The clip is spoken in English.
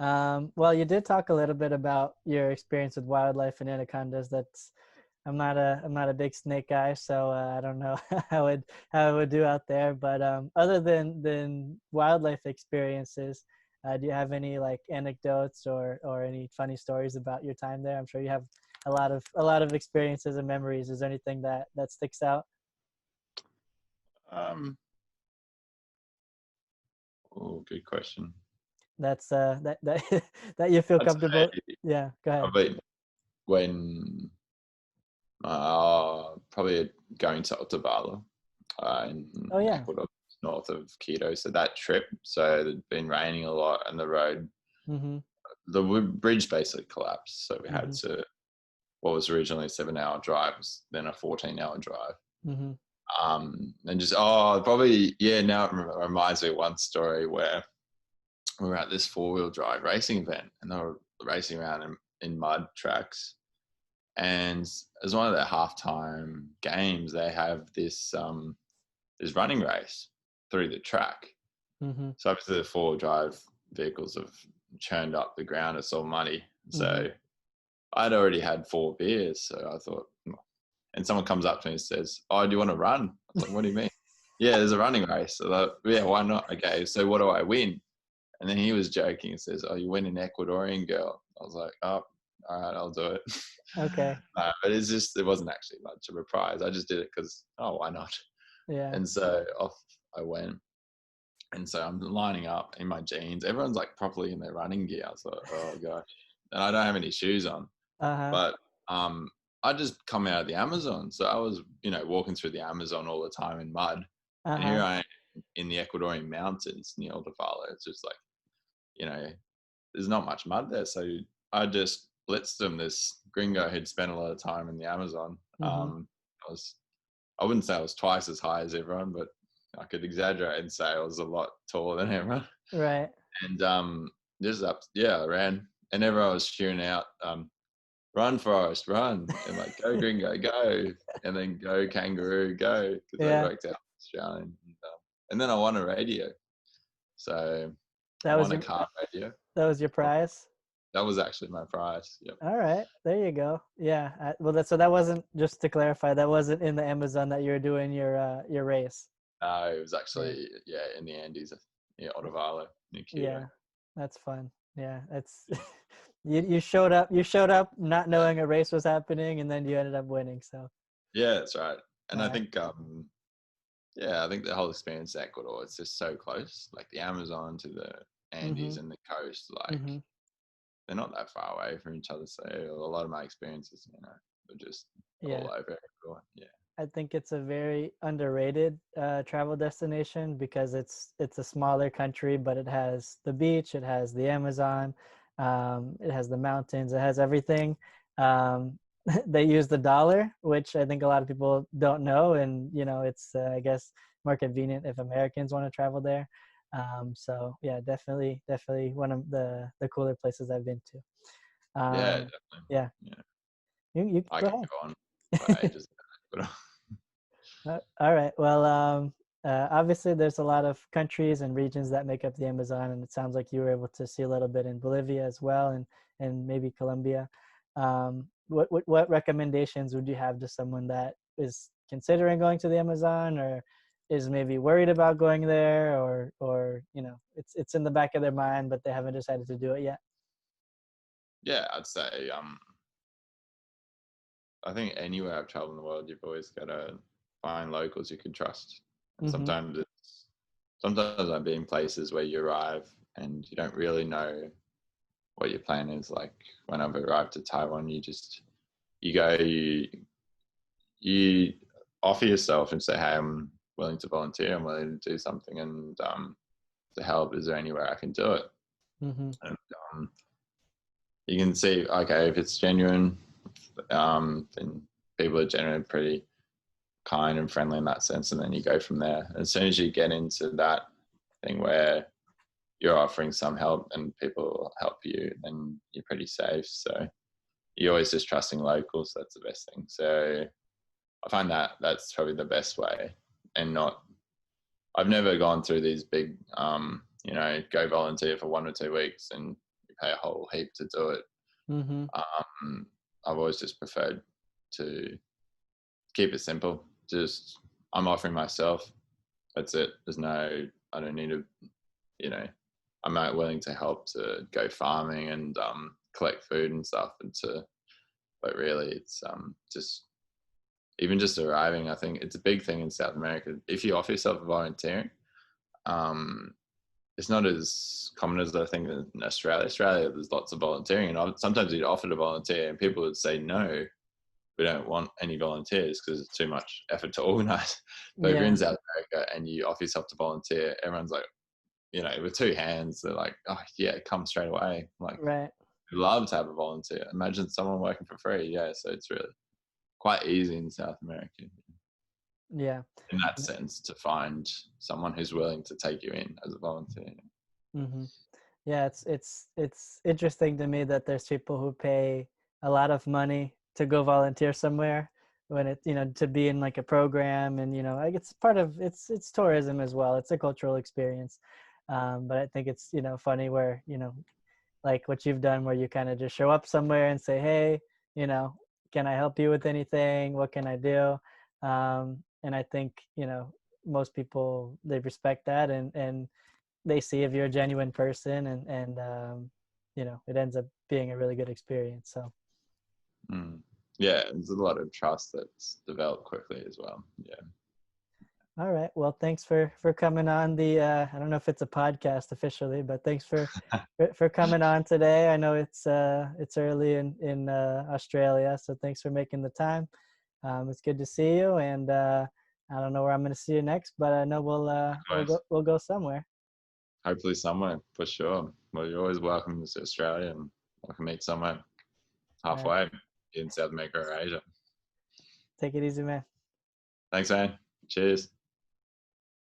Well, you did talk a little bit about your experience with wildlife and anacondas. I'm not a big snake guy, so I don't know how it would do out there. But other than wildlife experiences, do you have any like anecdotes or any funny stories about your time there? I'm sure you have a lot of experiences and memories. Is there anything that sticks out? Um, oh, good question. That's that that you feel I'd comfortable? say Yeah, go ahead. probably when probably going to Ottavala in Oh yeah. Ecuador, north of Quito. So that trip, so it'd been raining a lot, and the road, Mhm. the bridge basically collapsed. So we had Mhm. to what was originally a 7 hour drive, was then a 14-hour drive. Mhm. And just probably now it reminds me of one story where we were at this 4-wheel drive racing event, and they were racing around in mud tracks. And as one of their halftime games, they have this running race through the track. Mhm. So obviously the 4-wheel drive vehicles have churned up the ground. It's all muddy. Mhm. So I'd already had 4 beers. So I thought, and someone comes up to me and says, "Oh, do you want to run?" I was like, "What do you mean?" "Yeah, there's a running race." So like, yeah, why not? Okay, so what do I win? And then he was joking and says, "Oh, you win an Ecuadorian girl." I was like, "Oh, all right, I'll do it." Okay. But it wasn't actually much of a prize. I just did it because, oh, why not? Yeah. And so off I went. And so I'm lining up in my jeans. Everyone's like properly in their running gear. I was like, oh gosh. And I don't have any shoes on. Uh-huh. But um, I just come out of the Amazon. So I was, walking through the Amazon all the time in mud. And here Uh-huh. I am in the Ecuadorian mountains near Otavala. It's just like, you know, there's not much mud there. So I just blitzed them. This gringo who'd spent a lot of time in the Amazon. Mhm. I was, I wouldn't say I was twice as high as everyone, but I could exaggerate and say I was a lot taller than everyone. Right. And just I ran, and everyone was cheering out, "Run, Forrest, run!" and like, "Go, Gringo, go!" and then "Go, Kangaroo, go!" because they Yeah. worked out Australian. And then I won a radio, so I That was won a your car radio. that was your prize? That was actually my prize. Yep. All right. There you go. Yeah. Well, that wasn't, just to clarify, that wasn't in the Amazon that you were doing your race. No, it was Yeah. actually in the Andes, Otavalo near Quito. Yeah. That's fun. Yeah. It's you showed up not Yeah, knowing a race was happening, and then you ended up winning. So, yeah, that's right. And all I right. think I think the whole experience in Ecuador, it's just so close, like the Amazon to the Andes Mhm. and the coast, like Mhm. they're not that far away from each other. So a lot of my experiences, were just all Yeah. over Ecuador. Yeah. I think it's a very underrated travel destination because it's a smaller country, but it has the beach, it has the Amazon, it has the mountains, it has everything. Um, they use the dollar, which I think a lot of people don't know, and it's I guess more convenient if Americans want to travel there. So yeah, definitely one of the cooler places I've been to. Yeah, definitely. Yeah, Yeah. you I go could ahead. go on for ages about Ecuador. All right. Well, obviously, there's a lot of countries and regions that make up the Amazon, and it sounds like you were able to see a little bit in Bolivia as well, and maybe Colombia. What recommendations would you have to someone that is considering going to the Amazon, or is maybe worried about going there, or it's in the back of their mind, but they haven't decided to do it yet? Yeah, I'd say I think anywhere I've traveled in the world, you've always got to find locals you can trust. And Mm-hmm. sometimes I've been in places where you arrive and you don't really know what your plan is. Like when I've arrived to Taiwan, you go, you offer yourself and say, "Hey, I'm willing to volunteer. I'm willing to do something, and to help. Is there anywhere I can do it?" Mm-hmm. And you can see, okay, if it's genuine, then people are generally pretty kind and friendly in that sense, and then you go from there. As soon as you get into that thing where you're offering some help and people help you, then you're pretty safe. So you're always just trusting locals. That's the best thing. So I find that that's probably the best way, and not. I've never gone through these big, go volunteer for 1 or 2 weeks and you pay a whole heap to do it. Mm-hmm. I've always just preferred to keep it simple. Just I'm offering myself. That's it. I don't need to, I'm not willing to help to go farming and collect food and stuff. But really it's just even just arriving. I think it's a big thing in South America. If you offer yourself volunteering, um, it's not as common as I think in Australia. Australia, there's lots of volunteering, and sometimes you'd offer to volunteer, and people would say no, we don't want any volunteers because it's too much effort to organize. But if you're Yeah. in South America and you offer yourself to volunteer, everyone's like, with two hands, they're like, oh yeah, come straight away. Like, Right. we'd love to have a volunteer. Imagine someone working for free. Yeah, so it's really quite easy in South America Yeah. in that sense to find someone who's willing to take you in as a volunteer. Mm-hmm. Yeah, it's interesting to me that there's people who pay a lot of money to go volunteer somewhere when it, to be in like a program, and like it's part of it's tourism as well. It's a cultural experience. But I think it's funny where like what you've done, where you kind of just show up somewhere and say, hey, you know, can I help you with anything? What can I do? And I think most people, they respect that, and they see if you're a genuine person, and it ends up being a really good experience. So Yeah, there's a lot of trust that's developed quickly as well. Yeah. all right, well, thanks for coming on the I don't know if it's a podcast officially, but thanks for coming on today. I know it's early in Australia, so thanks for making the time. It's good to see you, and I don't know where I'm going to see you next, but I know we'll go somewhere. Hopefully somewhere for sure. Well, you're always welcome to Australia, and I can meet somewhere All right, halfway in South America or Asia. take it easy, man. Thanks, man. Cheers.